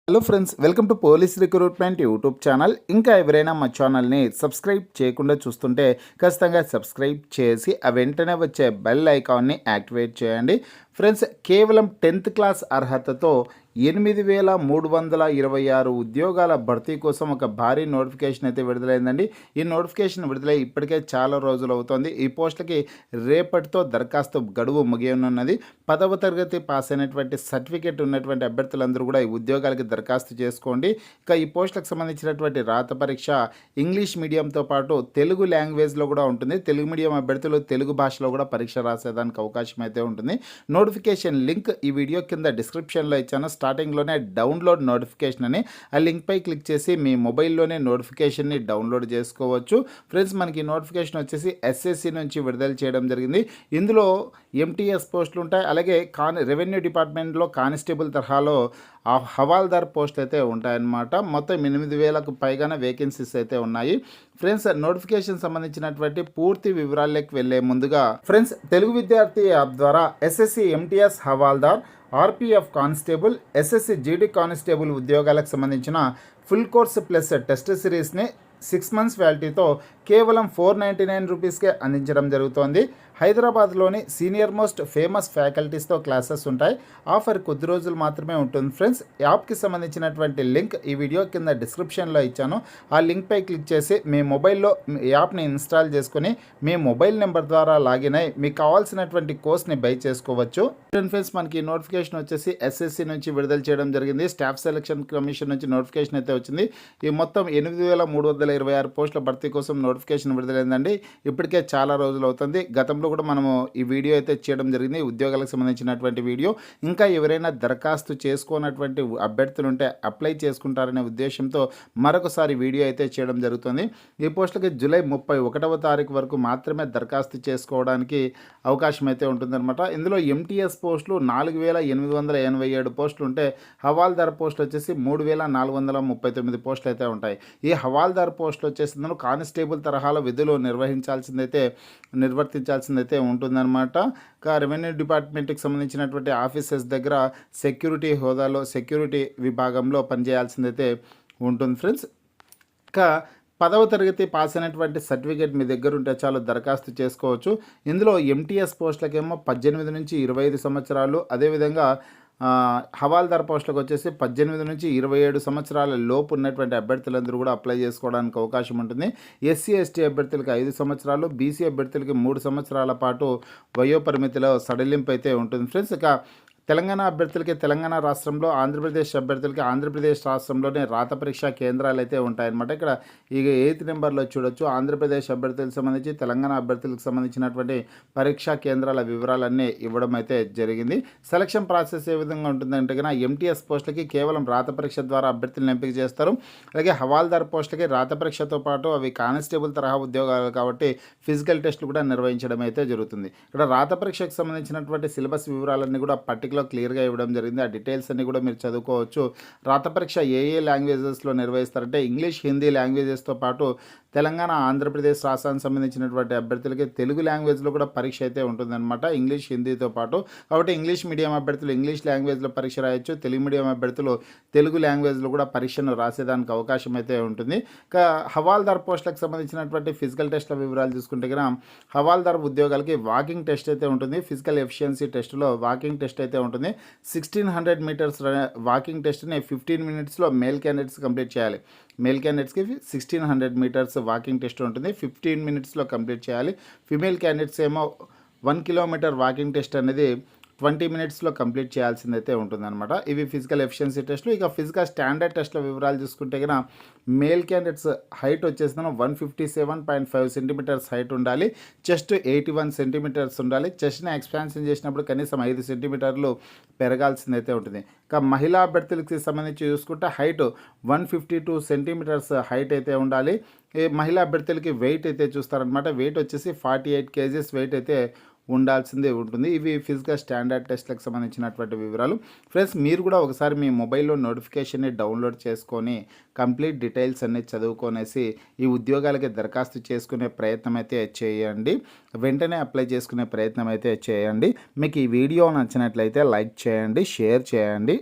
Hello friends, welcome to police recruitment YouTube channel. ఇంకా ఎవరైనా మా ఛానల్ని సబ్స్క్రైబ్ చేయకుండా చూస్తుంటే ఖచ్చితంగా సబ్స్క్రైబ్ చేసి ఆ వెంటనే వచ్చే బెల్ ఐకాన్ని యాక్టివేట్ చేయండి. ఫ్రెండ్స్, కేవలం 10th క్లాస్ అర్హతతో 8,326 ఉద్యోగాల భర్తీ కోసం ఒక భారీ నోటిఫికేషన్ అయితే విడుదలైందండి. ఈ నోటిఫికేషన్ విడుదలై ఇప్పటికే చాలా రోజులు అవుతోంది. ఈ పోస్టులకి రేపటితో దరఖాస్తు గడువు ముగియనున్నది. 10వ తరగతి పాస్ అయినటువంటి సర్టిఫికేట్ ఉన్నటువంటి అభ్యర్థులందరూ కూడా ఈ ఉద్యోగాలకి దరఖాస్తు చేసుకోండి. ఇక ఈ పోస్టులకు సంబంధించినటువంటి రాత పరీక్ష ఇంగ్లీష్ మీడియంతో పాటు తెలుగు లాంగ్వేజ్లో కూడా ఉంటుంది. తెలుగు మీడియం అభ్యర్థులు తెలుగు భాషలో కూడా పరీక్ష రాసేదానికి అవకాశం అయితే ఉంటుంది. నోటిఫికేషన్ లింక్ ఈ వీడియో కింద డిస్క్రిప్షన్లో ఇచ్చాను. స్టార్టింగ్లోనే డౌన్లోడ్ నోటిఫికేషన్ అని ఆ లింక్పై క్లిక్ చేసి మీ మొబైల్లోనే నోటిఫికేషన్ని డౌన్లోడ్ చేసుకోవచ్చు. ఫ్రెండ్స్, మనకి నోటిఫికేషన్ వచ్చేసి ఎస్ఎస్సి నుంచి విడుదల చేయడం జరిగింది. ఇందులో ఎంటీఎస్ పోస్టులు ఉంటాయి. అలాగే రెవెన్యూ డిపార్ట్మెంట్లో కానిస్టేబుల్ తరహాలో హవాల్దార్ పోస్టులు అయితే ఉంటాయన్నమాట. మొత్తం 8,000కు పైగానే వేకెన్సీస్ అయితే ఉన్నాయి. ఫ్రెండ్స్, నోటిఫికేషన్ సంబంధించినటువంటి పూర్తి వివరాల్లోకి వెళ్లే ముందుగా ఫ్రెండ్స్, తెలుగు విద్యార్థి యాప్ ద్వారా SSC MTS havaldar, RPF constable, SSC GD constable ఉద్యోగాలకు సంబంధించిన ఫుల్ కోర్స్ ప్లస్ టెస్ట్ సిరీస్ని 6 months వ్యాలిటీతో కేవలం 499 రూపీస్కే అందించడం జరుగుతోంది. హైదరాబాద్లోని సీనియర్ మోస్ట్ ఫేమస్ ఫ్యాకల్టీస్తో క్లాసెస్ ఉంటాయి. ఆఫర్ కొద్ది రోజులు మాత్రమే ఉంటుంది. ఫ్రెండ్స్, యాప్కి సంబంధించినటువంటి లింక్ ఈ వీడియో కింద డిస్క్రిప్షన్లో ఇచ్చాను. ఆ లింక్పై క్లిక్ చేసి మీ మొబైల్లో యాప్ని ఇన్స్టాల్ చేసుకుని మీ మొబైల్ నెంబర్ ద్వారా లాగిన్ అయ్యి మీకు కావాల్సినటువంటి కోర్స్ని బై చేసుకోవచ్చు. ఫ్రెండ్స్, మనకి నోటిఫికేషన్ వచ్చేసి ఎస్ఎస్సి నుంచి విడుదల చేయడం జరిగింది. స్టాఫ్ సెలక్షన్ కమిషన్ నుంచి నోటిఫికేషన్ అయితే వచ్చింది. ఈ మొత్తం 8,326 పోస్టుల భర్తీ కోసం నోటిఫికేషన్ విడుదలైందండి. ఇప్పటికే చాలా రోజులు అవుతుంది. గతంలో కూడా మనము ఈ వీడియో అయితే చేయడం జరిగింది, ఉద్యోగాలకు సంబంధించినటువంటి వీడియో. ఇంకా ఎవరైనా దరఖాస్తు చేసుకున్నటువంటి అభ్యర్థులు ఉంటే అప్లై చేసుకుంటారనే ఉద్దేశంతో మరొకసారి వీడియో అయితే చేయడం జరుగుతుంది. ఈ పోస్టులకి జూలై 31వ తారీఖు వరకు మాత్రమే దరఖాస్తు చేసుకోవడానికి అవకాశం అయితే ఉంటుందన్నమాట. ఇందులో ఎంటీఎస్ పోస్టులు 4,887 పోస్టులు ఉంటే హవాల్దార్ పోస్టులు వచ్చేసి 3,439 పోస్టులు అయితే ఉంటాయి. ఈ హవాల్దార్ పోస్టులు వచ్చేసి కానిస్టేబుల్ తరహాలో విధులు నిర్వర్తించాల్సిందైతే ఉంటుందన్నమాట. రెవెన్యూ డిపార్ట్మెంట్కి సంబంధించినటువంటి ఆఫీసర్స్ దగ్గర సెక్యూరిటీ హోదాలో సెక్యూరిటీ విభాగంలో పనిచేయాల్సిందైతే ఉంటుంది. ఫ్రెండ్స్, ఇంకా 10వ తరగతి పాస్ అయినటువంటి సర్టిఫికేట్ మీ దగ్గర ఉంటే చాలు దరఖాస్తు చేసుకోవచ్చు. ఇందులో ఎంటీఎస్ పోస్టులకేమో 18 నుంచి 25 సంవత్సరాలు, అదేవిధంగా హవాల్దార్ పోస్టులకు వచ్చేసి 18 నుంచి 27 సంవత్సరాల లోపు ఉన్నటువంటి అభ్యర్థులందరూ కూడా అప్లై చేసుకోవడానికి అవకాశం ఉంటుంది. ఎస్సీ ఎస్టీ అభ్యర్థులకి 5 సంవత్సరాలు, బీసీ అభ్యర్థులకి 3 సంవత్సరాల పాటు వయోపరిమితిలో సడలింపు అయితే ఉంటుంది. ఫ్రెండ్స్, ఇక తెలంగాణ అభ్యర్థులకి తెలంగాణ రాష్ట్రంలో, ఆంధ్రప్రదేశ్ అభ్యర్థులకి ఆంధ్రప్రదేశ్ రాష్ట్రంలోనే రాత పరీక్షా కేంద్రాలు అయితే ఉంటాయన్నమాట. ఇక్కడ ఈ 8th నెంబర్లో చూడొచ్చు. ఆంధ్రప్రదేశ్ అభ్యర్థులకు సంబంధించి తెలంగాణ అభ్యర్థులకు సంబంధించినటువంటి పరీక్షా కేంద్రాల వివరాలన్నీ ఇవ్వడం అయితే జరిగింది. సెలక్షన్ ప్రాసెస్ ఏ విధంగా ఉంటుందంటే కనుక ఎంటీఎస్ పోస్టులకి కేవలం రాత పరీక్ష ద్వారా అభ్యర్థులను ఎంపిక చేస్తారు. అలాగే హవాల్దార్ పోస్టులకి రాత పరీక్షతో పాటు అవి కానిస్టేబుల్ తరహా ఉద్యోగాలు కాబట్టి ఫిజికల్ టెస్టులు కూడా నిర్వహించడం అయితే జరుగుతుంది. ఇక్కడ రాత పరీక్షకు సంబంధించినటువంటి సిలబస్ వివరాలన్నీ కూడా పర్టికులర్ క్లియర్గా ఇవ్వడం జరిగింది. ఆ డీటెయిల్స్ అన్ని కూడా మీరు చదువుకోవచ్చు. రాత పరీక్ష ఏ లాంగ్వేజెస్లో నిర్వహిస్తారంటే ఇంగ్లీష్, హిందీ లాంగ్వేజెస్తో పాటు తెలంగాణ, ఆంధ్రప్రదేశ్ రాష్ట్రానికి సంబంధించినటువంటి అభ్యర్థులకి తెలుగు లాంగ్వేజ్లో కూడా పరీక్ష అయితే ఉంటుందన్నమాట, ఇంగ్లీష్, హిందీతో పాటు. కాబట్టి ఇంగ్లీష్ మీడియం అభ్యర్థులు ఇంగ్లీష్ లాంగ్వేజ్లో పరీక్ష రాయొచ్చు. తెలుగు మీడియం అభ్యర్థులు తెలుగు లాంగ్వేజ్లో కూడా పరీక్షను రాసేదానికి అవకాశం అయితే ఉంటుంది. హవాల్దార్ పోస్టులకు సంబంధించినటువంటి ఫిజికల్ టెస్ట్ల వివరాలు చూసుకుంటే కనుక హవాల్దార్ ఉద్యోగాలకి వాకింగ్ టెస్ట్ అయితే ఉంటుంది. ఫిజికల్ ఎఫిషియన్సీ టెస్ట్లో వాకింగ్ టెస్ట్ అయితే ఉంటుంది. 1600 మీటర్స్ వాకింగ్ టెస్ట్ని 15 minutesలో మేల్ క్యాండిడేట్స్ కంప్లీట్ చేయాలి. మేల్ క్యాండిడేట్స్కి 1600 మీటర్స్ వాకింగ్ టెస్ట్ ఉంటుంది, 15 minutesలో కంప్లీట్ చేయాలి. ఫిమేల్ క్యాండిడేట్స్ ఏమో 1 kilometer వాకింగ్ టెస్ట్ అనేది 20 minutesలో కంప్లీట్ చేయాల్సిందైతే ఉంటుందన్నమాట. ఇవి ఫిజికల్ ఎఫిషియన్సీ టెస్ట్లు. ఇక ఫిజికల్ స్టాండర్డ్ టెస్ట్ల వివరాలు చూసుకుంటే కనుక మేల్ క్యాండిడేట్స్ హైట్ వచ్చేసిన 157.5 centimeters హైట్ ఉండాలి. చెస్ట్ 81 centimeters ఉండాలి. చెస్ట్ని ఎక్స్పాన్షన్ చేసినప్పుడు కనీసం 5 centimeters పెరగాల్సిందైతే ఉంటుంది. ఇక మహిళా అభ్యర్థులకి సంబంధించి చూసుకుంటే హైట్ 152 centimeters హైట్ అయితే ఉండాలి. మహిళా అభ్యర్థులకి వెయిట్ అయితే చూస్తారనమాట. వెయిట్ వచ్చేసి 48 kgs వెయిట్ అయితే ఉండాల్సిందే ఉంటుంది. ఇవి ఫిజికల్ స్టాండర్డ్ టెస్ట్లకు సంబంధించినటువంటి వివరాలు. ఫ్రెండ్స్, మీరు కూడా ఒకసారి మీ మొబైల్లో నోటిఫికేషన్ని డౌన్లోడ్ చేసుకొని కంప్లీట్ డీటెయిల్స్ అన్ని చదువుకొనేసి ఈ ఉద్యోగాలకి దరఖాస్తు చేసుకునే ప్రయత్నం అయితే చేయండి. వెంటనే అప్లై చేసుకునే ప్రయత్నం అయితే చేయండి. మీకు ఈ వీడియో నచ్చినట్లయితే లైక్ చేయండి, షేర్ చేయండి.